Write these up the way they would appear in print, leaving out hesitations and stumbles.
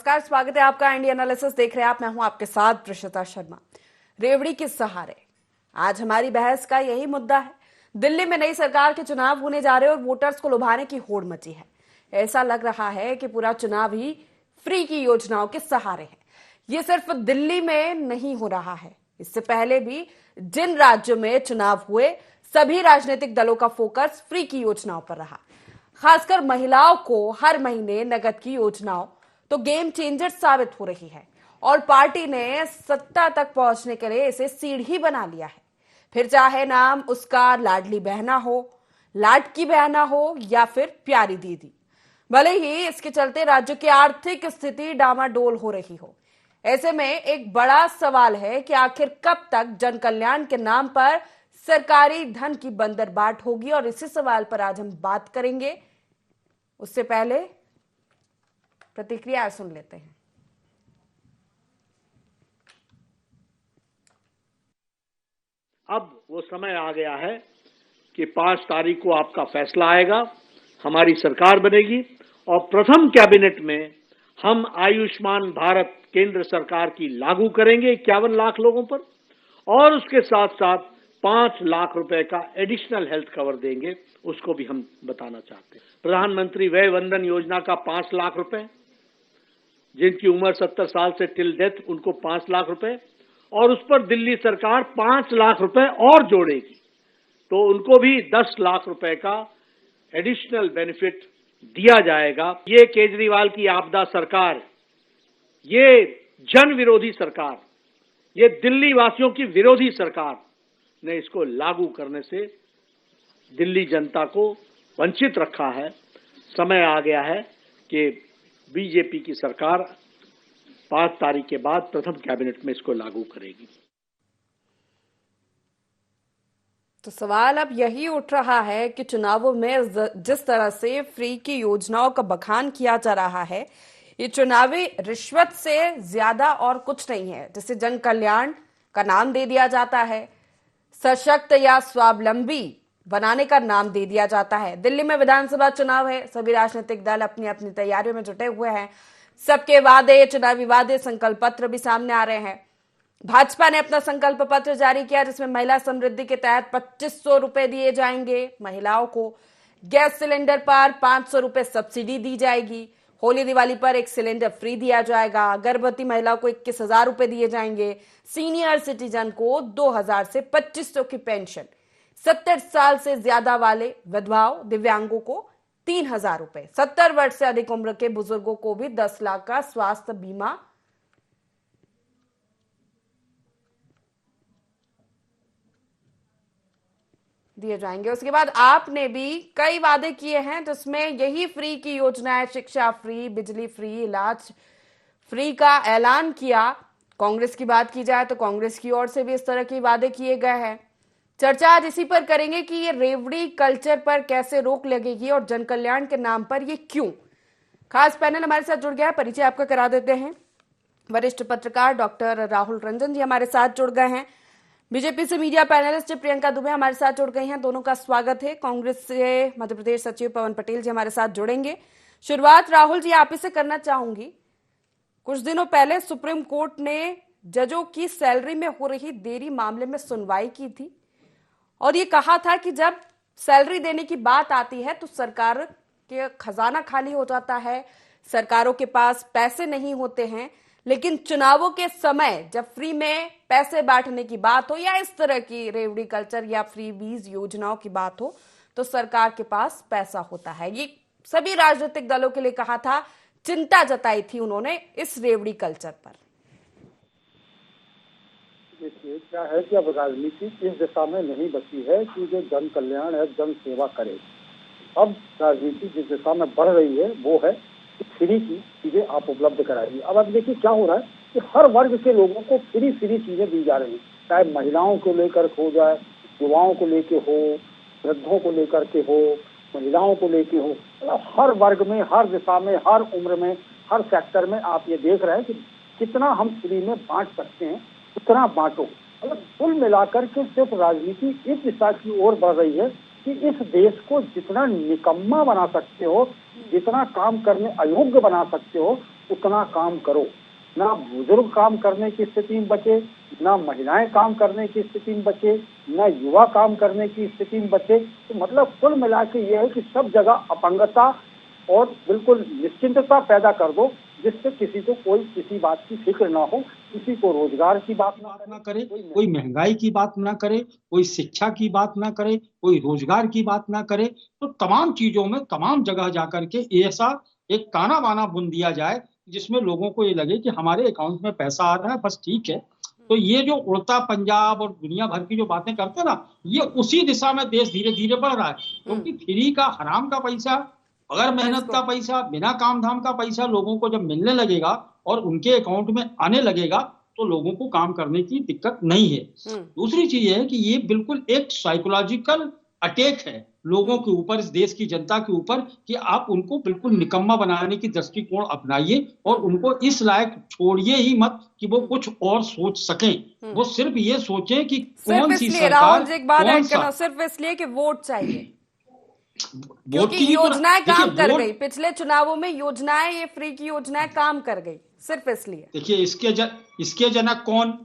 नमस्कार, स्वागत है आपका इंडिया एनालिसिस देख रहे हैं आप। मैं हूं आपके साथ प्रशिता शर्मा। रेवड़ी के सहारे आज हमारी बहस का यही मुद्दा है। दिल्ली में नई सरकार के चुनाव होने जा रहे हैं और वोटर्स को लुभाने की होड़ मची है। ऐसा लग रहा है कि पूरा चुनाव ही फ्री की योजनाओं के सहारे है। ये सिर्फ दिल्ली में नहीं हो रहा है, इससे पहले भी जिन राज्यों में चुनाव हुए सभी राजनीतिक दलों का फोकस फ्री की योजनाओं पर रहा। खासकर महिलाओं को हर महीने नकद की योजनाओं तो गेम चेंजर साबित हो रही है और पार्टी ने सत्ता तक पहुंचने के लिए इसे सीढ़ी बना लिया है। फिर चाहे नाम उसका लाडली बहना हो, लाडकी बहना हो या फिर प्यारी दीदी, भले ही इसके चलते राज्य की आर्थिक स्थिति डामाडोल हो रही हो। ऐसे में एक बड़ा सवाल है कि आखिर कब तक जन कल्याण के नाम पर सरकारी धन की बंदरबाट होगी, और इसी सवाल पर आज हम बात करेंगे। उससे पहले प्रतिक्रिया सुन लेते हैं। अब वो समय आ गया है कि 5 तारीख को आपका फैसला आएगा, हमारी सरकार बनेगी और प्रथम कैबिनेट में हम आयुष्मान भारत केंद्र सरकार की लागू करेंगे 51 लाख लोगों पर, और उसके साथ साथ 5 लाख रुपए का एडिशनल हेल्थ कवर देंगे। उसको भी हम बताना चाहते हैं। प्रधानमंत्री वय वंदन योजना का 5 लाख रुपए, जिनकी उम्र 70 साल से टिल डेथ उनको 5 लाख रुपए, और उस पर दिल्ली सरकार 5 लाख रुपए और जोड़ेगी, तो उनको भी 10 लाख रुपए का एडिशनल बेनिफिट दिया जाएगा। ये केजरीवाल की आपदा सरकार, ये जन विरोधी सरकार, ये दिल्ली वासियों की विरोधी सरकार ने इसको लागू करने से दिल्ली जनता को वंचित रखा है। समय आ गया है कि बीजेपी की सरकार 5 तारीख के बाद प्रथम कैबिनेट में इसको लागू करेगी। तो सवाल अब यही उठ रहा है कि चुनावों में जिस तरह से फ्री की योजनाओं का बखान किया जा रहा है, ये चुनावी रिश्वत से ज्यादा और कुछ नहीं है। जैसे जन कल्याण का नाम दे दिया जाता है, सशक्त या स्वावलंबी बनाने का नाम दे दिया जाता है। दिल्ली में विधानसभा चुनाव है, सभी राजनीतिक दल अपनी अपनी तैयारियों में जुटे हुए हैं। सबके वादे, चुनावी वादे, संकल्प पत्र भी सामने आ रहे हैं। भाजपा ने अपना संकल्प पत्र जारी किया, जिसमें महिला समृद्धि के तहत 2500 रुपए दिए जाएंगे महिलाओं को। गैस सिलेंडर पर 500 रुपए सब्सिडी दी जाएगी। होली दिवाली पर एक सिलेंडर फ्री दिया जाएगा। गर्भवती महिलाओं को 21,000 रुपए दिए जाएंगे। सीनियर सिटीजन को 2,000 से 2,500 की पेंशन। 70 साल से ज्यादा वाले विधवाओं, दिव्यांगों को 3,000 रुपए। 70 वर्ष से अधिक उम्र के बुजुर्गों को भी 10 लाख का स्वास्थ्य बीमा दिए जाएंगे। उसके बाद आपने भी कई वादे किए हैं जिसमें यही फ्री की योजनाएं, शिक्षा फ्री, बिजली फ्री, इलाज फ्री का ऐलान किया। कांग्रेस की बात की जाए तो कांग्रेस की ओर से भी इस तरह के वादे किए गए हैं। चर्चा आज इसी पर करेंगे कि ये रेवड़ी कल्चर पर कैसे रोक लगेगी और जन कल्याण के नाम पर ये क्यों। खास पैनल हमारे साथ जुड़ गया है, परिचय आपका करा देते हैं। वरिष्ठ पत्रकार डॉक्टर राहुल रंजन जी हमारे साथ जुड़ गए हैं। बीजेपी से मीडिया पैनलिस्ट प्रियंका दुबे हमारे साथ जुड़ गई हैं, दोनों का स्वागत है। कांग्रेस से मध्य प्रदेश सचिव पवन पटेल जी हमारे साथ जुड़ेंगे। शुरुआत राहुल जी आप ही से करना चाहूंगी। कुछ दिनों पहले सुप्रीम कोर्ट ने जजों की सैलरी में हो रही देरी मामले में सुनवाई की थी और ये कहा था कि जब सैलरी देने की बात आती है तो सरकार के खजाना खाली हो जाता है, सरकारों के पास पैसे नहीं होते हैं। लेकिन चुनावों के समय जब फ्री में पैसे बांटने की बात हो या इस तरह की रेवड़ी कल्चर या फ्री बीज योजनाओं की बात हो तो सरकार के पास पैसा होता है। ये सभी राजनीतिक दलों के लिए कहा था, चिंता जताई थी उन्होंने इस रेवड़ी कल्चर पर। देखिए क्या है कि अब राजनीति इस दिशा में नहीं बची है कि जो जन कल्याण है, जन सेवा करे। अब राजनीति जिस दिशा में बढ़ रही है वो है कि फ्री की चीजें आप उपलब्ध कराइए। अब देखिए क्या हो रहा है कि हर वर्ग के लोगों को फ्री चीजें दी जा रही हैं, चाहे महिलाओं को लेकर हो जाए, युवाओं को लेके हो, वृद्धों को लेकर के हो, महिलाओं को लेके हो। हर वर्ग में, हर दिशा में, हर उम्र में, हर सेक्टर में आप ये देख रहे हैं कि कितना हम फ्री में बांट सकते हैं उतना बांटो। मतलब कुल मिलाकर के सिर्फ राजनीति इस दिशा की ओर बढ़ रही है कि इस देश को जितना निकम्मा बना सकते हो, जितना काम करने अयोग्य बना सकते हो, उतना काम करो। ना बुजुर्ग काम करने की स्थिति में बचे, ना महिलाएं काम करने की स्थिति में बचे, ना युवा काम करने की स्थिति में बचे। तो मतलब कुल मिला के ये है कि सब जगह अपंगता और बिल्कुल निश्चिंतता पैदा कर दो, जिससे किसी को कोई किसी बात की फिक्र ना हो, किसी को रोजगार की बात ना करे, कोई महंगाई की बात ना करे, कोई शिक्षा की बात ना करे, कोई रोजगार की बात ना करे। तो तमाम चीजों में तमाम जगह जाकर के ऐसा एक ताना बाना बुन दिया जाए जिसमें लोगों को ये लगे कि हमारे अकाउंट में पैसा आ रहा है, बस ठीक है। तो ये जो उड़ता पंजाब और दुनिया भर की जो बातें करते हैं ना, ये उसी दिशा में देश धीरे धीरे बढ़ रहा है। क्योंकि फ्री का, हराम का पैसा, बगैर मेहनत का पैसा, बिना काम धाम का पैसा लोगों को जब मिलने लगेगा और उनके अकाउंट में आने लगेगा तो लोगों को काम करने की दिक्कत नहीं है। दूसरी चीज है कि ये बिल्कुल एक साइकोलॉजिकल अटैक है लोगों के ऊपर, इस देश की जनता के ऊपर, कि आप उनको बिल्कुल निकम्मा बनाने की दृष्टिकोण अपनाइए और उनको इस लायक छोड़िए ही मत कि वो कुछ और सोच सकें। वो सिर्फ ये सोचें कि कौन सी सरकार, कौन सा, सिर्फ इसलिए कि वोट चाहिए, वोट क्योंकि की योजनाएं काम कर गई। पिछले चुनावों में योजनाएं, ये फ्री की योजनाएं काम कर गई, सिर्फ इसलिए। देखिए इसके जनक कौन?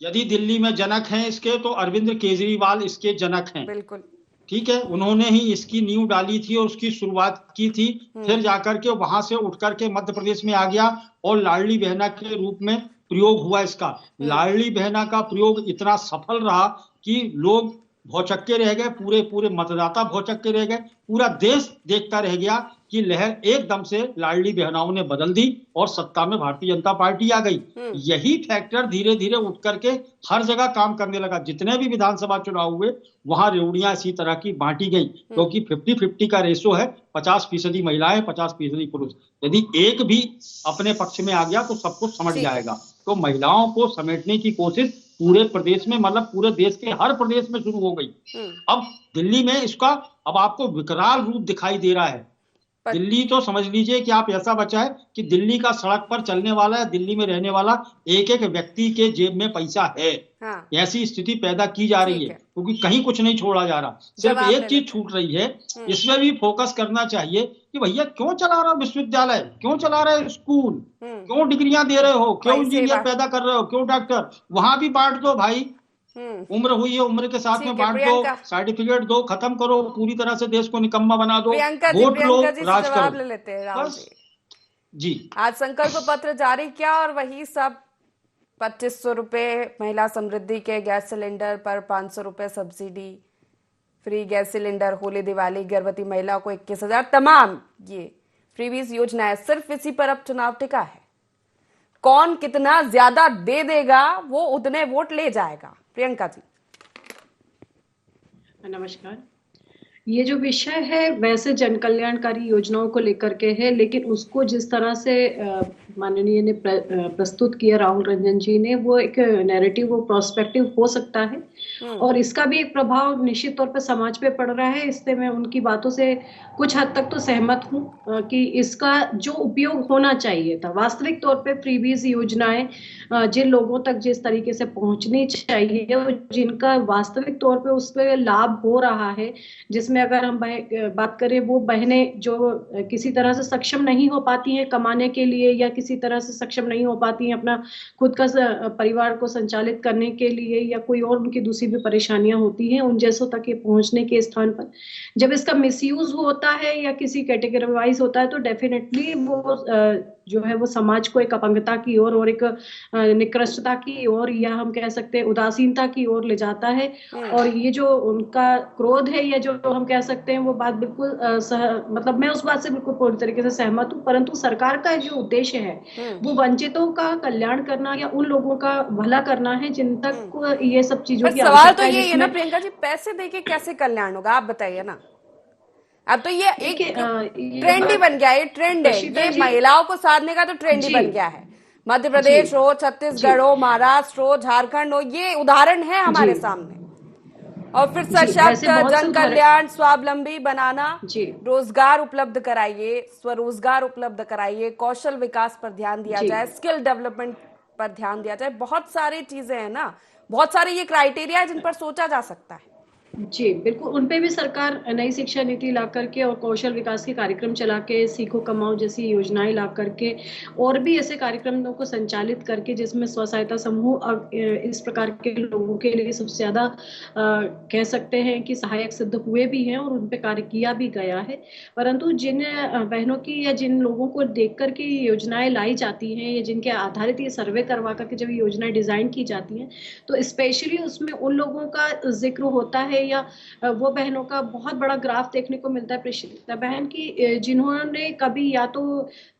यदि दिल्ली में जनक हैं इसके, तो अरविंद केजरीवाल इसके जनक हैं। बिल्कुल ठीक है, उन्होंने ही इसकी नींव डाली थी और उसकी शुरुआत की थी। फिर जाकर के वहां से उठ करके मध्य प्रदेश में आ गया और लाडली बहना के रूप में प्रयोग हुआ इसका। लाडली बहना का प्रयोग इतना सफल रहा कि लोग भौचक्के रह गए, पूरे पूरे मतदाता भौचक्के रह गए, पूरा देश देखता रह गया कि लहर एकदम से लाडली बहनाओं ने बदल दी और सत्ता में भारतीय जनता पार्टी आ गई। यही फैक्टर धीरे धीरे उठ करके हर जगह काम करने लगा। जितने भी विधानसभा चुनाव हुए वहां रेवड़ियां इसी तरह की बांटी गई, क्योंकि 50-50 का रेशो है, 50% महिलाएं, 50% पुरुष। यदि एक भी अपने पक्ष में आ गया तो सब कुछ समझ जाएगा। तो महिलाओं को समेटने की कोशिश पूरे प्रदेश में, मतलब पूरे देश के हर प्रदेश में शुरू हो गई। अब दिल्ली में इसका अब आपको विकराल रूप दिखाई दे रहा है। दिल्ली तो समझ लीजिए कि आप ऐसा बचा है कि दिल्ली का सड़क पर चलने वाला है, दिल्ली में रहने वाला एक एक व्यक्ति के जेब में पैसा है। हाँ। ऐसी स्थिति पैदा की जा रही है क्योंकि कहीं कुछ नहीं छोड़ा जा रहा। सिर्फ एक चीज छूट रही है, इसमें भी फोकस करना चाहिए कि भैया क्यों चला रहा विश्वविद्यालय, क्यों चला रहे स्कूल, क्यों डिग्रियां दे रहे हो, क्यों इंजीनियर पैदा कर रहे हो, क्यों डॉक्टर, वहां भी बांट दो भाई। उम्र हुई है, उम्र के साथ में बांट दो, सर्टिफिकेट दो, खत्म करो, पूरी तरह से देश को निकम्मा बना दो, वोट लो, राज करो। ले लेते हैं राहुल जी। आज संकल्प पत्र जारी किया और वही सब 2500 रुपए महिला समृद्धि के गैस सिलेंडर पर, 500 रुपए subsidy, free gas cylinder, Holi Diwali, गर्भवती महिलाओं को 21,000, तमाम ये फ्रीबीज योजनाएं। सिर्फ इसी पर अब चुनाव टिका है। कौन कितना ज्यादा दे देगा वो उतने वोट ले जाएगा। प्रियंका जी नमस्कार। ये जो विषय है वैसे जन कल्याणकारी योजनाओं को लेकर के है, लेकिन उसको जिस तरह से माननीय ने प्रस्तुत किया राहुल रंजन जी ने, वो एक नैरेटिव, वो प्रोस्पेक्टिव हो सकता है और इसका भी एक प्रभाव निश्चित तौर पर समाज पे पड़ रहा है। इससे मैं उनकी बातों से कुछ हद तक तो सहमत हूँ कि इसका जो उपयोग होना चाहिए था, वास्तविक तौर पे फ्रीबीज योजनाएं जिन लोगों तक जिस तरीके से पहुंचनी चाहिए और जिनका वास्तविक तौर पे उस पर लाभ हो रहा है, जिसमें अगर हम बात करें वो बहनें जो किसी तरह से सक्षम नहीं हो पाती हैं कमाने के लिए, या किसी तरह से सक्षम नहीं हो पाती हैं अपना खुद का परिवार को संचालित करने के लिए, या कोई और उनकी दूसरी भी परेशानियां होती हैं, उन जैसों तक ये पहुंचने के स्थान पर जब इसका मिसयूज होता है या किसी कैटेगरी वाइज होता है तो डेफिनेटली वो जो है वो समाज को एक अपंगता की ओर और एक निकृष्टता की ओर, या हम कह सकते हैं उदासीनता की ओर ले जाता है। और ये जो उनका क्रोध है, या जो हम कह सकते हैं वो बात बिल्कुल मतलब मैं उस बात से बिल्कुल पूरी तरीके से सहमत हूँ। परंतु सरकार का जो उद्देश्य है वो वंचितों का कल्याण करना या उन लोगों का भला करना है जिन तक ये सब चीजों की सवाल तो ये है ना प्रियंका जी, पैसे देके कैसे कल्याण होगा, आप बताइए ना। अब तो ये एक ट्रेंड ही बन गया है, ये ट्रेंड है, ये महिलाओं को साधने का तो ट्रेंड ही बन गया है। मध्य प्रदेश हो, छत्तीसगढ़ हो, महाराष्ट्र हो, झारखंड हो, ये उदाहरण है हमारे सामने। और फिर सशक्त, जन कल्याण, स्वावलंबी बनाना, रोजगार उपलब्ध कराइए, स्वरोजगार उपलब्ध कराइए, कौशल विकास पर ध्यान दिया जाए, स्किल डेवलपमेंट पर ध्यान दिया जाए। बहुत सारी चीजें हैं ना, बहुत सारे ये क्राइटेरिया है जिन पर सोचा जा सकता है। जी, बिल्कुल, उन पे भी सरकार नई शिक्षा नीति ला करके और कौशल विकास के कार्यक्रम चला के, सीखो कमाओ जैसी योजनाएँ ला करके और भी ऐसे कार्यक्रमों को संचालित करके जिसमें स्व-सहायता समूह इस प्रकार के लोगों के लिए सबसे ज़्यादा कह सकते हैं कि सहायक सिद्ध हुए भी हैं और उन पे कार्य किया भी गया है। परंतु जिन बहनों की या जिन लोगों को देख कर के योजनाएँ लाई जाती हैं या जिनके आधारित ये सर्वे करवा कर के जब ये योजनाएँ डिज़ाइन की जाती हैं, तो स्पेशली उसमें उन लोगों का ज़िक्र होता है या वो बहनों का बहुत बड़ा ग्राफ देखने को मिलता है प्रेषिता बहन की जिन्होंने कभी या तो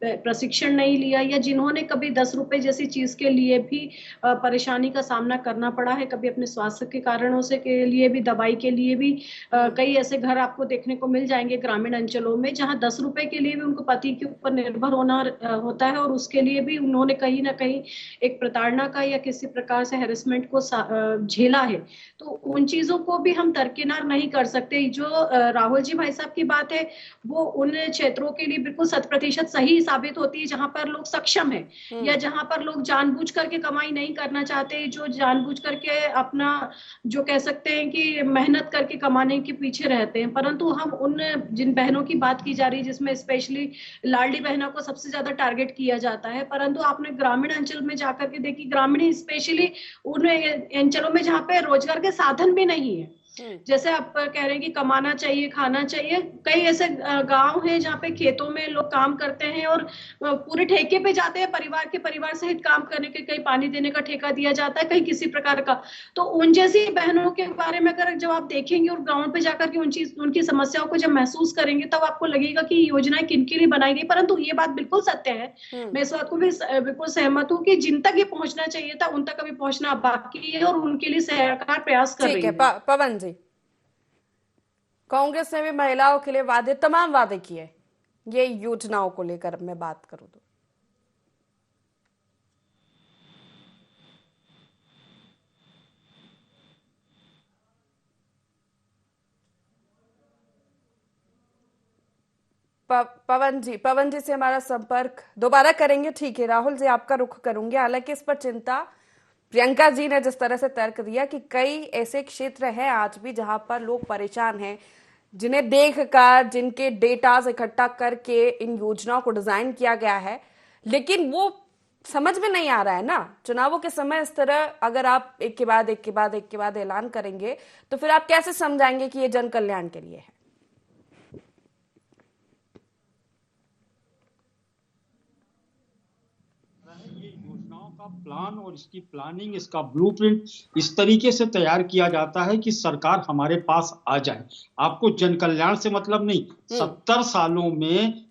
प्रशिक्षण नहीं लिया या जिन्होंने कभी 10 रुपए जैसी चीज के लिए भी परेशानी का सामना करना पड़ा है, कभी अपने स्वास्थ्य के कारणों से के लिए भी, दवाई के लिए भी कई ऐसे घर आपको देखने को मिल जाएंगे ग्रामीण अंचलों में जहां 10 रुपए के लिए भी उनको पति के ऊपर निर्भर होना होता है और उसके लिए भी उन्होंने कहीं ना कहीं एक प्रताड़ना का या किसी प्रकार से हैरेसमेंट को झेला है। तो उन चीजों को भी हम दरकिनार नहीं कर सकते। जो राहुल जी भाई साहब की बात है वो उन क्षेत्रों के लिए बिल्कुल 100% सही साबित होती है जहां पर लोग सक्षम है या जहां पर लोग जानबूझ करके कमाई नहीं करना चाहते, जो जानबूझ करके अपना जो कह सकते हैं कि मेहनत करके कमाने के पीछे रहते हैं। परंतु हम उन जिन बहनों की बात की जा रही है जिसमें स्पेशली लाडली बहनों को सबसे ज्यादा टारगेट किया जाता है, परंतु आपने ग्रामीण अंचल में जाकर के देखी, ग्रामीण स्पेशली उन अंचलों में जहाँ पे रोजगार के साधन भी नहीं है। जैसे आप कह रहे हैं कि कमाना चाहिए, खाना चाहिए, कई ऐसे गांव हैं जहाँ पे खेतों में लोग काम करते हैं और पूरे ठेके पे जाते हैं, परिवार सहित काम करने के, कहीं पानी देने का ठेका दिया जाता है, कहीं किसी प्रकार का। तो उन जैसी बहनों के बारे में अगर जब आप देखेंगे और ग्राउंड पे जाकर के उनकी समस्याओं को जब महसूस करेंगे तब आपको लगेगा कि योजनाएं किन के लिए बनाई गई। परंतु ये बात बिल्कुल सत्य है, मैं इस बात को भी बिल्कुल सहमत हूँ कि जिन तक ये पहुंचना चाहिए था उन तक अभी पहुंचना बाकी है और उनके लिए सरकार प्रयास कर रही है। पवन जी, कांग्रेस ने भी महिलाओं के लिए वादे, तमाम वादे किए ये योजनाओं को लेकर मैं बात करूं तो। पवन जी से हमारा संपर्क दोबारा करेंगे, ठीक है। राहुल जी, आपका रुख करूंगी। हालांकि इस पर चिंता प्रियंका जी ने जिस तरह से तर्क दिया कि कई ऐसे क्षेत्र हैं आज भी जहां पर लोग परेशान हैं, जिन्हें देखकर, जिनके डेटा इकट्ठा करके इन योजनाओं को डिजाइन किया गया है, लेकिन वो समझ में नहीं आ रहा है ना। चुनावों के समय इस तरह अगर आप एक के बाद ऐलान करेंगे तो फिर आप कैसे समझाएंगे कि ये जन कल्याण के लिए है। प्लान और इसकी प्लानिंग, इसका ब्लूप्रिंट इस तरीके से तैयार किया जाता है कि सरकार हमारे पास आ जाए। आपको जन कल्याण से मतलब नहीं। 70 सालों में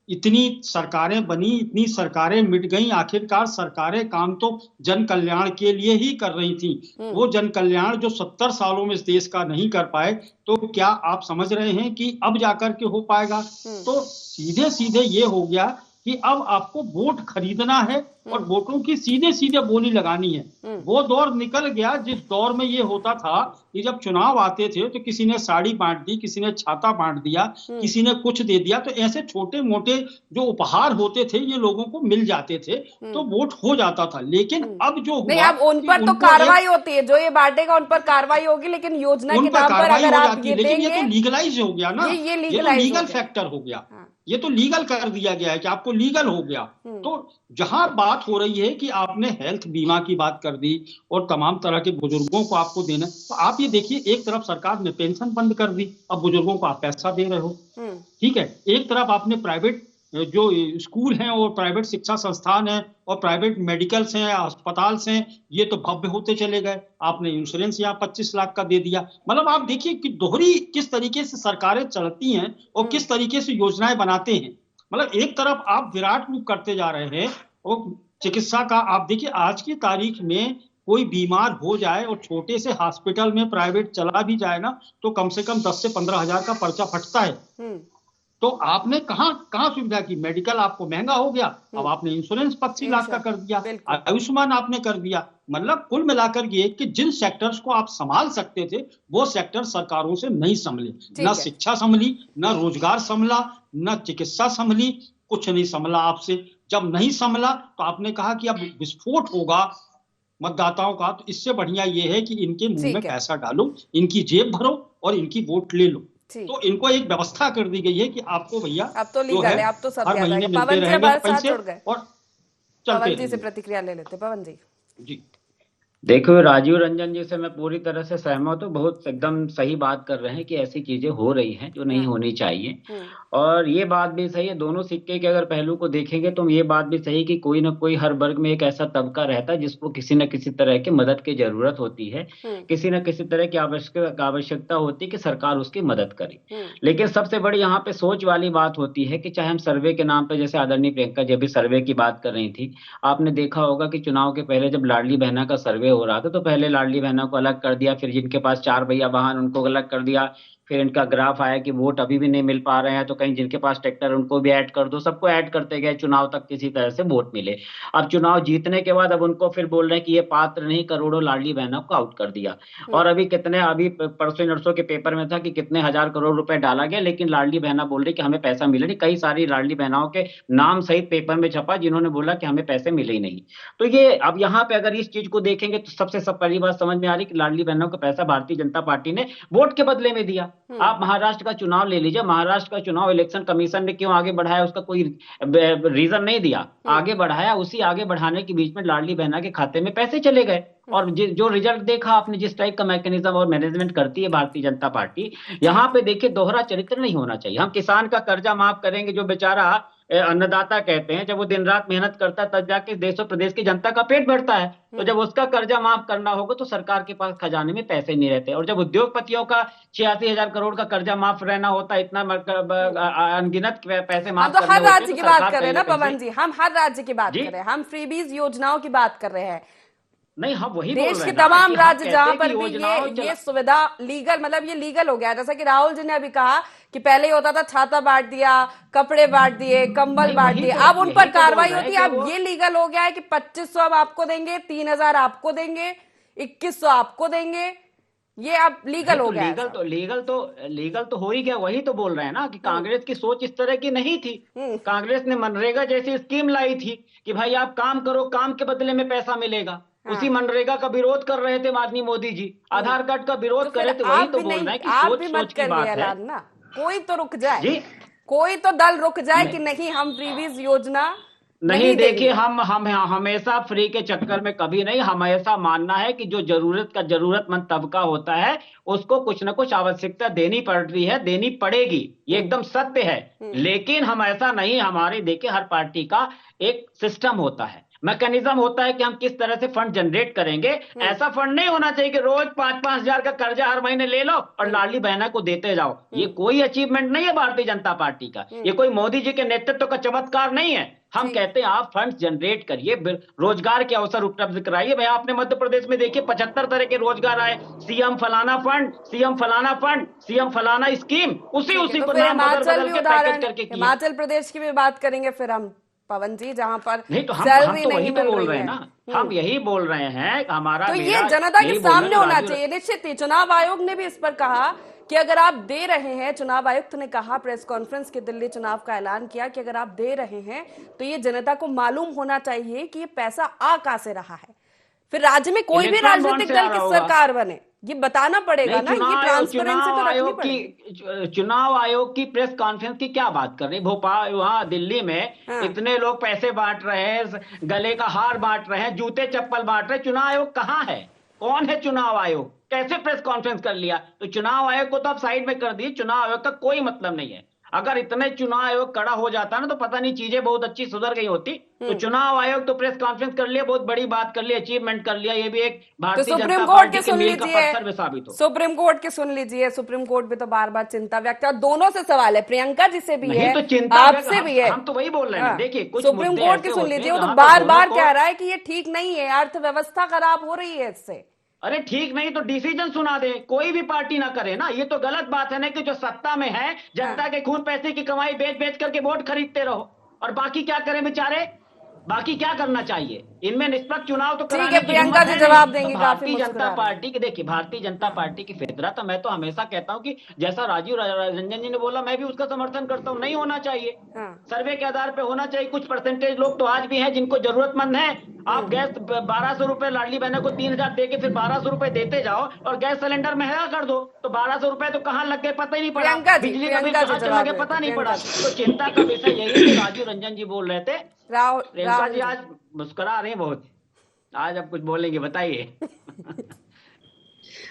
इतनी सरकारें बनी, इतनी सरकारें मिट गईं, आखिरकार सरकारें काम तो जन कल्याण के लिए ही कर रही थी। वो जन कल्याण जो 70 सालों में इस देश का नहीं कर पाए, तो क्या आप समझ रहे हैं कि अब जाकर के हो पाएगा? तो सीधे सीधे ये हो गया कि अब आपको वोट खरीदना है और वोटों की सीधे सीधे बोली लगानी है। वो दौर निकल गया जिस दौर में ये होता था कि जब चुनाव आते थे तो किसी ने साड़ी बांट दी, किसी ने छाता बांट दिया, किसी ने कुछ दे दिया, तो ऐसे छोटे मोटे जो उपहार होते थे ये लोगों को मिल जाते थे, तो वोट हो जाता था। लेकिन अब जो नहीं, अब उन पर तो कार्रवाई होती है, जो ये बांटेगा उन पर कार्रवाई होगी, लेकिन योजना के नाम पर अगर आप ये देंगे, ये तो लीगलाइज हो गया ना, ये लीगल फैक्टर हो गया। ये तो लीगल कर दिया गया है कि आपको लीगल हो गया। तो जहां बात हो रही है कि आपने हेल्थ बीमा की बात कर दी और तमाम तरह के बुजुर्गों को आपको देना, तो आप ये देखिए, एक तरफ सरकार ने पेंशन बंद कर दी, अब बुजुर्गों को आप पैसा दे रहे हो, ठीक है। एक तरफ आपने प्राइवेट जो स्कूल हैं और प्राइवेट शिक्षा संस्थान हैं और प्राइवेट मेडिकल्स हैं, अस्पताल हैं, ये तो भव्य होते चले गए। आपने इंश्योरेंस यहाँ 25 लाख का दे दिया। मतलब आप देखिए कि दोहरी किस तरीके से सरकारें चलती हैं और किस तरीके से योजनाएं बनाते हैं। मतलब एक तरफ आप विराट रूप करते जा रहे हैं और चिकित्सा का आप देखिए, आज की तारीख में कोई बीमार हो जाए और छोटे से हॉस्पिटल में प्राइवेट चला भी जाए ना, तो कम से कम 10 से 15 हजार का पर्चा फटता है। तो आपने कहां सुविधा की? मेडिकल आपको महंगा हो गया, अब आपने इंश्योरेंस 25 लाख का कर दिया, आयुष्मान आपने कर दिया। मतलब कुल मिलाकर ये कि जिन सेक्टर्स को आप संभाल सकते थे वो सेक्टर सरकारों से नहीं संभले। ना शिक्षा संभली, ना रोजगार संभला, ना चिकित्सा संभली, कुछ नहीं संभला आपसे। जब नहीं संभला तो आपने कहा कि अब विस्फोट होगा मतदाताओं का, तो इससे बढ़िया ये है कि इनके मुंह में पैसा डालो, इनकी जेब भरो और इनकी वोट ले लो। ठीक। तो इनको एक व्यवस्था कर दी गई है कि आपको भैया अब तो जो लीगल है, अब तो सब हर याद महीने आएगा। मिलते पवन जी अब रहेंगे हमारे साथ पैसे जुड़ गए, और चलते पवन जी से रहेंगे। प्रतिक्रिया ले लेते। पवन जी। जी देखो, राजीव रंजन जी से मैं पूरी तरह से सहमत हूँ। बहुत एकदम सही बात कर रहे हैं कि ऐसी चीजें हो रही हैं जो नहीं हाँ। होनी चाहिए। हम्म। और ये बात भी सही है, दोनों सिक्के के अगर पहलू को देखेंगे तो ये बात भी सही कि कोई ना कोई हर वर्ग में एक ऐसा तबका रहता है जिसको किसी न किसी तरह की मदद की जरूरत होती है, किसी न किसी तरह की आवश्यकता होती है कि सरकार उसकी मदद करे। लेकिन सबसे बड़ी यहाँ पे सोच वाली बात होती है कि चाहे हम सर्वे के नाम पे, जैसे आदरणीय प्रियंका जी अभी सर्वे की बात कर रही थी, आपने देखा होगा कि चुनाव के पहले जब लाडली बहना का सर्वे हो रहा था तो पहले लाडली बहना को अलग कर दिया, फिर जिनके पास 4 पहिया वाहन उनको अलग कर दिया, फिर इनका ग्राफ आया कि वोट अभी भी नहीं मिल पा रहे हैं तो कहीं जिनके पास ट्रैक्टर उनको भी ऐड कर दो, सबको ऐड करते गए चुनाव तक किसी तरह से वोट मिले। अब चुनाव जीतने के बाद अब उनको फिर बोल रहे हैं कि ये पात्र नहीं, करोड़ों लाडली बहनों को आउट कर दिया। और अभी परसों नरसों के पेपर में था कि कितने हजार करोड़ रुपए डाला गया, लेकिन लाडली बहना बोल रही कि हमें पैसा मिला नहीं। कई सारी लाडली बहनाओं के नाम सहित पेपर में छपा जिन्होंने बोला कि हमें पैसे मिले ही नहीं। तो ये अब यहाँ पे अगर इस चीज को देखेंगे तो सबसे सब पहली बात समझ में आ रही कि लाडली बहनों को पैसा भारतीय जनता पार्टी ने वोट के बदले में दिया। आप महाराष्ट्र का चुनाव ले लीजिए, महाराष्ट्र का चुनाव इलेक्शन कमीशन ने क्यों आगे बढ़ाया, उसका कोई रीजन नहीं दिया, आगे बढ़ाया। उसी आगे बढ़ाने के बीच में लाडली बहना के खाते में पैसे चले गए और जो रिजल्ट देखा आपने, जिस टाइप का मैकेनिज्म और मैनेजमेंट करती है भारतीय जनता पार्टी, यहाँ पे देखिए दोहरा चरित्र नहीं होना चाहिए। हम किसान का कर्जा माफ करेंगे, जो बेचारा अन्नदाता कहते हैं, जब वो दिन रात मेहनत करता है तब जाके देश और प्रदेश की जनता का पेट भरता है। तो जब उसका कर्जा माफ करना होगा तो सरकार के पास खजाने में पैसे नहीं रहते। और जब उद्योगपतियों का 86,000 करोड़ का कर्जा माफ रहना होता है, इतना अनगिनत पैसे हम माफ तो करने हर होते हैं, राज्य तो की बात सरकार कर रहे हैं कहीं ना ना कहीं पवन जी, हम हर राज्य की बात जी कर रहे हैं, हम फ्रीबीज योजनाओं की बात कर रहे हैं। नहीं, हम वही बोल देश रहे के हैं ना तमाम कि हम राज्य कहते जहां हैं पर कि भी योजनाओं ये सुविधा लीगल, मतलब ये लीगल हो गया है। जैसा कि राहुल जी ने अभी कहा कि पहले होता था छाता बांट दिया, कपड़े बांट दिए, कंबल नहीं, बांट वही दिए, तो अब उन पर यही तो बोल कार्रवाई रहे हैं होती कि है। अब वो ये लीगल हो गया है कि 2500 अब आपको देंगे, 3000 आपको देंगे, 2100 आपको देंगे। ये अब लीगल हो तो गया है लीगल सब। तो लीगल तो हो ही गया। वही तो बोल रहे हैं ना कि कांग्रेस की सोच इस तरह की नहीं थी। कांग्रेस ने मनरेगा जैसी स्कीम लाई थी कि भाई आप काम करो, काम के बदले में पैसा मिलेगा। उसी मनरेगा का विरोध कर रहे थे माननीय मोदी जी, आधार कार्ड का तो विरोध कर फिर रहे थे। वही आप तो भी बोल नहीं, रहे हैं कि आप सोच भी मत सोच की करिए बात है ऐलान ना, कोई तो रुक जाए, जी। कोई तो दल रुक जाए नहीं, कि नहीं हम फ्रीबीज योजना नहीं देखिए, देंगे। हम हमेशा फ्री के चक्कर में कभी नहीं। हमेशा मानना है कि जो जरूरतमंद तबका होता है उसको कुछ ना कुछ आवश्यकता देनी पड़ रही है, देनी पड़ेगी, ये एकदम सत्य है। लेकिन हम ऐसा नहीं, हमारे देखिए हर पार्टी का एक सिस्टम होता है, मैकेनिज्म होता है कि हम किस तरह से फंड जनरेट करेंगे। ऐसा फंड नहीं होना चाहिए कि रोज 5-5 हजार का कर्जा हर महीने ले लो और लाडली बहना को देते जाओ। ये कोई अचीवमेंट नहीं है भारतीय जनता पार्टी का, ये कोई मोदी जी के नेतृत्व का चमत्कार नहीं है। हम कहते हैं आप फंड जनरेट करिए, रोजगार के अवसर उपलब्ध कराइए। भाई आपने मध्य प्रदेश में देखिए 75 तरह के रोजगार आए, सीएम फलाना फंड, सीएम फलाना फंड, सीएम फलाना स्कीम, उसी तो को फिर नाम बदल हिमाचल बदल भी के उदाहरण, पैकेज करके किया। हिमाचल प्रदेश की भी बात करेंगे फिर हम पवन जी, जहां पर नहीं तो हम सैलरी तो नहीं वही तो मिल बोल रही रहे हैं है। ना, हम यही बोल रहे हैं हमारा तो ये मेरा जनता के यही बोल रहे सामने हैं होना राजू। चाहिए। निश्चित ही चुनाव आयोग ने भी इस पर कहा कि अगर आप दे रहे हैं, चुनाव आयुक्त ने कहा प्रेस कॉन्फ्रेंस के दिल्ली चुनाव का ऐलान किया कि अगर आप दे रहे हैं तो ये जनता को मालूम होना चाहिए कि ये पैसा आ कहां से रहा है। फिर राज्य में कोई भी इलेक्ट्रॉन बॉन्ड राजनीतिक से आ दल रहा की होगा। सरकार बने, ये बताना पड़ेगा ना, ये ट्रांसपेरेंसी तो रखनी पड़ेगी। चुनाव आयोग की प्रेस कॉन्फ्रेंस की क्या बात कर रही, भोपाल वहां दिल्ली में इतने लोग पैसे बांट रहे हैं, गले का हार बांट रहे हैं, जूते चप्पल बांट रहे हैं, चुनाव आयोग कहाँ है, कौन है चुनाव आयोग, कैसे प्रेस कॉन्फ्रेंस कर लिया। तो चुनाव आयोग को तो आप साइड में कर दिए, चुनाव आयोग का कोई मतलब नहीं है। अगर इतने चुनाव आयोग कड़ा हो जाता ना तो पता नहीं चीजें बहुत अच्छी सुधर गई होती। तो चुनाव आयोग तो प्रेस कॉन्फ्रेंस कर लिया, बहुत बड़ी बात कर लिया, अचीवमेंट कर लिया, ये भी एक भारतीय जनता पार्टी के मील का पत्थर भी साबित हो। सुप्रीम कोर्ट के सुन लीजिए, सुप्रीम कोर्ट भी तो बार बार चिंता व्यक्त है। दोनों से सवाल है, प्रियंका जी से भी है, तो चिंता आपसे भी है। हम तो वही बोल रहे हैं। देखिए कुछ सुप्रीम कोर्ट के सुन लीजिए, वो तो बार बार कह रहा है कि ये ठीक नहीं है, अर्थव्यवस्था खराब हो रही है इससे। अरे ठीक नहीं तो डिसीजन सुना दे, कोई भी पार्टी ना करे ना, ये तो गलत बात है ना कि जो सत्ता में है जनता के खून पैसे की कमाई बेच बेच करके वोट खरीदते रहो और बाकी क्या करें बेचारे, बाकी क्या करना चाहिए। इनमें निष्पक्ष चुनाव तो कराने की प्रियंका जी जवाब देंगे। भारतीय जनता पार्टी की, देखिए भारतीय जनता पार्टी की फितरत, मैं तो हमेशा कहता हूं कि जैसा राजीव रंजन जी ने बोला मैं भी उसका समर्थन करता हूं, नहीं होना चाहिए, सर्वे के आधार पर होना चाहिए। कुछ परसेंटेज लोग तो आज भी हैं जिनको जरूरतमंद है आप गैस 1200 रुपए लाडली बहनों को 3000 दे के फिर 1200 रुपए देते जाओ और गैस सिलेंडर महंगा कर दो, तो 1200 रुपए तो कहाँ लग गए पता ही नहीं पड़ा, बिजली का बिल कहाँ चला गया पता नहीं पड़ा। तो चिंता का विषय यही जो राजू रंजन जी बोल रहे थे। प्रियंका जी आज मुस्कुरा रहे हैं बहुत, आज आप कुछ बोलेंगे बताइए।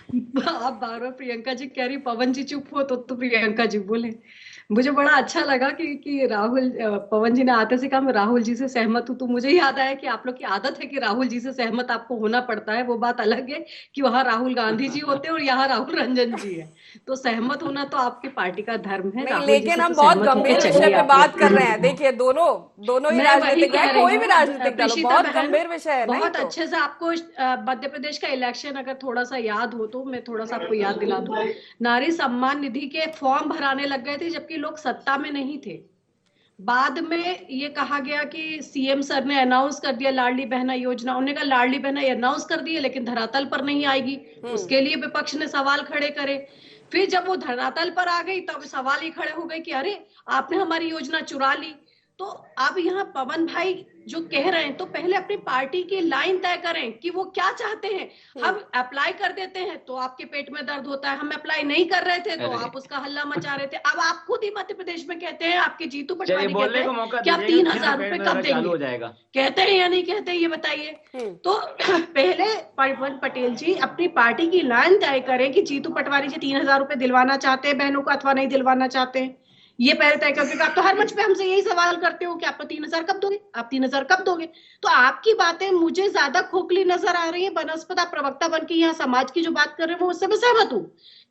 आप बार बार प्रियंका जी कह रही पवन जी चुप हो तो प्रियंका जी बोले। मुझे बड़ा अच्छा लगा कि राहुल पवन जी ने आते से कहा मैं राहुल जी से सहमत हूं, तो मुझे याद आया कि आप लोग की आदत है कि राहुल जी से सहमत आपको होना पड़ता है। वो बात अलग है कि वहां राहुल गांधी जी होते हैं और यहाँ राहुल रंजन जी है, तो सहमत होना तो आपकी पार्टी का धर्म है। नहीं, लेकिन हम बहुत गंभीर विषय पे बात कर रहे हैं। देखिए दोनों ही राजनीतिक है, कोई भी राजनीतिक दल, बहुत गंभीर विषय है। बहुत अच्छे से आपको मध्य प्रदेश का इलेक्शन अगर थोड़ा सा याद हो तो मैं थोड़ा सा आपको याद दिला दूं। नारी सम्मान निधि के फॉर्म भराने लग गए थे जबकि लोग सत्ता में नहीं थे। बाद में ये कहा गया कि सीएम सर ने अनाउंस कर दिया लाडली बहना योजना, उन्होंने कहा लाडली बहना अनाउंस कर दी है लेकिन धरातल पर नहीं आएगी, उसके लिए विपक्ष ने सवाल खड़े करे। फिर जब वो धरातल पर आ गई तब सवाल ही खड़े हो गए कि अरे आपने हमारी योजना चुरा ली। तो अब यहाँ पवन भाई जो कह रहे हैं तो पहले अपनी पार्टी की लाइन तय करें कि वो क्या चाहते हैं। हम अप्लाई कर देते हैं तो आपके पेट में दर्द होता है, हम अप्लाई नहीं कर रहे थे तो आप उसका हल्ला मचा रहे थे। अब आप खुद ही मध्य प्रदेश में कहते हैं, आपके जीतू पटवारी कहते हैं कि आप 3000 रुपए कब देंगे, कहते हैं या नहीं कहते ये बताइए। तो पहले पवन पटेल जी अपनी पार्टी की लाइन तय करें कि जीतू पटवारी जी 3000 रुपए दिलवाना चाहते हैं बहनों को अथवा नहीं दिलवाना चाहते हैं, ये पहले तय कर। आप तो हर मंच पे हमसे यही सवाल करते हो कि आप 3000 कब दोगे, आप 3000 कब दोगे। तो आपकी बातें मुझे ज्यादा खोखली नजर आ रही है। बनस्पत आप प्रवक्ता बन के यहाँ समाज की जो बात कर रहे हैं वो उससे मैं सहमत हूँ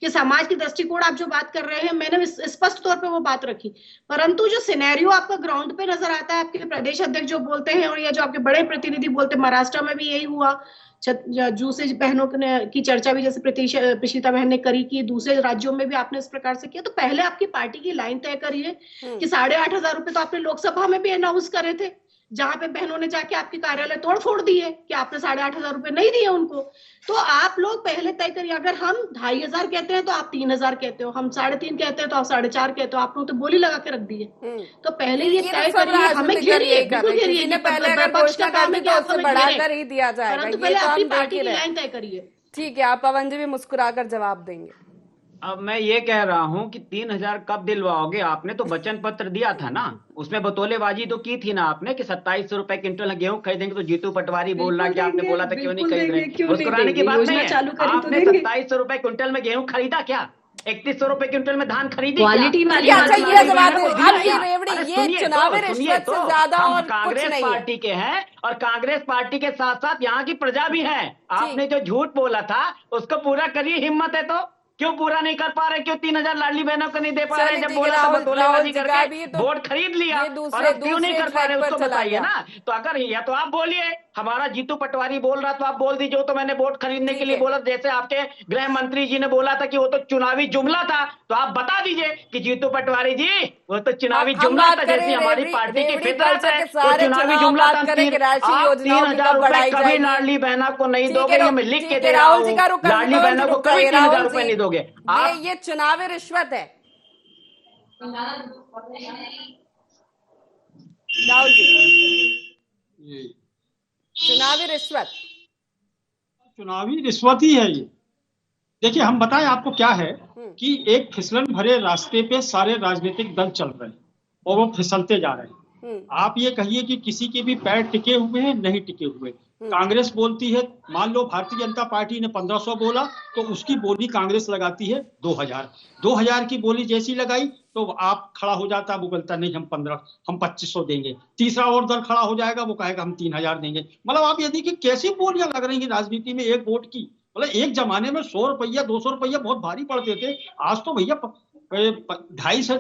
कि समाज की दृष्टिकोण आप जो बात कर रहे हैं, मैंने स्पष्ट तौर पे वो बात रखी। परंतु जो सिनेरियो आपका ग्राउंड पे नजर आता है, आपके प्रदेश अध्यक्ष जो बोलते हैं और या जो आपके बड़े प्रतिनिधि बोलते हैं, महाराष्ट्र में भी यही हुआ, दूसरे बहनों की चर्चा भी जैसे प्रशीता बहन ने करी कि दूसरे राज्यों में भी आपने इस प्रकार से किया। तो पहले आपकी पार्टी की लाइन तय करिए कि 8,500 रुपए तो आपने लोकसभा में भी अनाउंस करे थे, जहां पे बहनों ने जाके आपके कार्यालय तोड़ फोड़ दिए कि आपने 8,500 रुपए नहीं दिए उनको। तो आप लोग पहले तय करिए। अगर हम 2,500 कहते हैं तो आप 3,000 कहते हो, हम 3.5 कहते हैं तो आप 4.5 कहते हो। आप लोग तो बोली लगा के रख दी है। तो पहले ये तय करिए, हमें घेरिए, बिल्कुल घेरिए। पहले अगर घोषणा कर दी तो उससे बढ़ाकर ही दिया जाएगा, परंतु पहले अपनी पार्टी की लाइन तय करिए। ठीक है, आप पवन जी भी मुस्कुराकर जवाब देंगे। अब मैं ये कह रहा हूं कि 3000 कब दिलवाओगे। आपने तो वचन पत्र दिया था ना, उसमें बतौलेबाजी तो की थी ना आपने कि 2700 रुपए क्विंटल गेहूं खरीदेंगे। तो जीतू पटवारी बोल रहा कि आपने बोला था क्यों नहीं खरीद रहे, मुस्कुराने की बात नहीं है। आपने 2700 रुपए क्विंटल में गेहूं खरीदा क्या? 3100 रुपए क्विंटल में धान खरीदी क्वालिटी वाली। अच्छा ये जवाब ये चुनावी रिश्वत से ज्यादा और कांग्रेस पार्टी के हैं और कांग्रेस पार्टी के साथ साथ यहाँ की प्रजा भी है। आपने जो झूठ बोला था उसको पूरा करिए, हिम्मत है तो क्यों पूरा नहीं कर पा रहे, क्यों 3000 लाडली बहनों को नहीं दे पा रहे? जब बोला था बतौलेबाजी करके वोट खरीद लिया और अब क्यों नहीं कर पा रहे उसको बताइए ना। तो अगर या तो आप बोलिए, हमारा जीतू पटवारी बोल रहा तो आप बोल दीजिए तो मैंने वोट खरीदने के लिए बोला। जैसे आपके गृह मंत्री जी ने बोला था कि वो तो चुनावी जुमला था, तो आप बता दीजिए कि जीतू पटवारी जी वो तो चुनावी जुमला था। जैसी हमारी पार्टी की फितरत है वो चुनावी जुमला था। 3000 रुपए कभी लाडली बहना को नहीं दोगे, ये मैं लिख के दे रहा हूँ। लाडली बहना को कभी 3000 रुपए नहीं दोगे आप। ये चुनावी रिश्वत है राहुल जी, चुनावी रिश्वत ही है ये। देखिए हम बताएं आपको क्या है कि एक फिसलन भरे रास्ते पे सारे राजनीतिक दल चल रहे हैं और वो फिसलते जा रहे हैं। आप ये कहिए कि किसी के भी पैर टिके हुए हैं, नहीं टिके हुए। कांग्रेस बोलती है, मान लो भारतीय जनता पार्टी ने 1500 बोला तो उसकी बोली कांग्रेस लगाती है 2000 की बोली जैसी लगाई तो आप खड़ा हो जाता, वो बोलता नहीं हम 2500 देंगे। तीसरा और दल खड़ा हो जाएगा, वो कहेगा हम 3000 देंगे। मतलब आप ये देखिए कैसी बोलियां लग रही है राजनीति में एक वोट की। मतलब एक जमाने में 100 रुपया 200 रुपया बहुत भारी पड़ते थे, आज तो भैया 2,500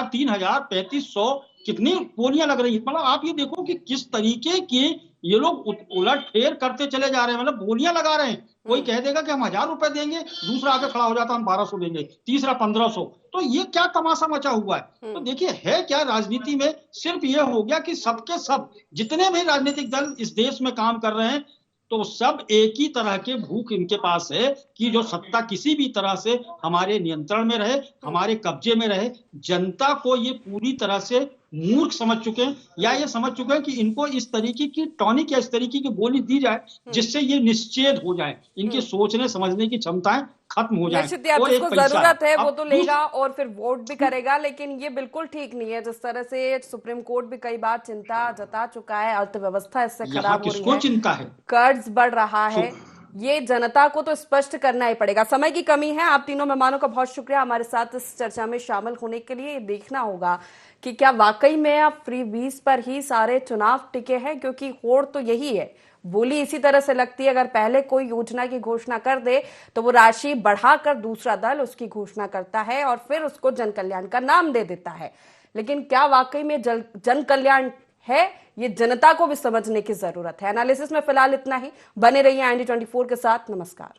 3,000 3,500 कितनी बोलियां लग रही है। मतलब आप ये देखो कि किस तरीके की ये लोग उलट फेर करते चले जा रहे हैं, मतलब बोलियां लगा रहे हैं। कोई कह देगा कि हम 1000 रुपए देंगे, दूसरा आके खड़ा हो जाता हम 1200 देंगे, तीसरा 1500। तो ये क्या तमाशा मचा हुआ है। तो देखिए है क्या राजनीति में, सिर्फ ये हो गया कि सबके सब जितने भी राजनीतिक दल इस देश में काम कर रहे हैं तो सब एक ही तरह के भूख इनके पास है कि जो सत्ता किसी भी तरह से हमारे नियंत्रण में रहे, हमारे कब्जे में रहे। जनता को ये पूरी तरह से मूर्ख समझ चुके हैं, या ये समझ चुके हैं कि इनको इस तरीके की टॉनिक या इस तरीके की गोली दी जाए जिससे ये निश्चेत हो जाए, इनकी सोचने समझने की क्षमताएं खत्म हो जाए। निश्चित ही जिसको जरूरत है वो तो लेगा और फिर वोट भी करेगा, लेकिन ये बिल्कुल ठीक नहीं है जिस तरह से सुप्रीम कोर्ट भी कई बार चिंता जता चुका है, अर्थव्यवस्था इससे खराब हो रही है, चिंता है, कर्ज बढ़ रहा है, ये जनता को तो स्पष्ट करना ही पड़ेगा। समय की कमी है। आप तीनों मेहमानों का बहुत शुक्रिया हमारे साथ इस चर्चा में शामिल होने के लिए। देखना होगा कि क्या वाकई में अब फ्री बीस पर ही सारे चुनाव टिके हैं, क्योंकि होड़ तो यही है, बोली इसी तरह से लगती है। अगर पहले कोई योजना की घोषणा कर दे तो वो राशि बढ़ाकर दूसरा दल उसकी घोषणा करता है और फिर उसको जन कल्याण का नाम दे देता है। लेकिन क्या वाकई में जन कल्याण है, ये जनता को भी समझने की जरूरत है। एनालिसिस में फिलहाल इतना ही। बने रहिए IND24 के साथ। नमस्कार।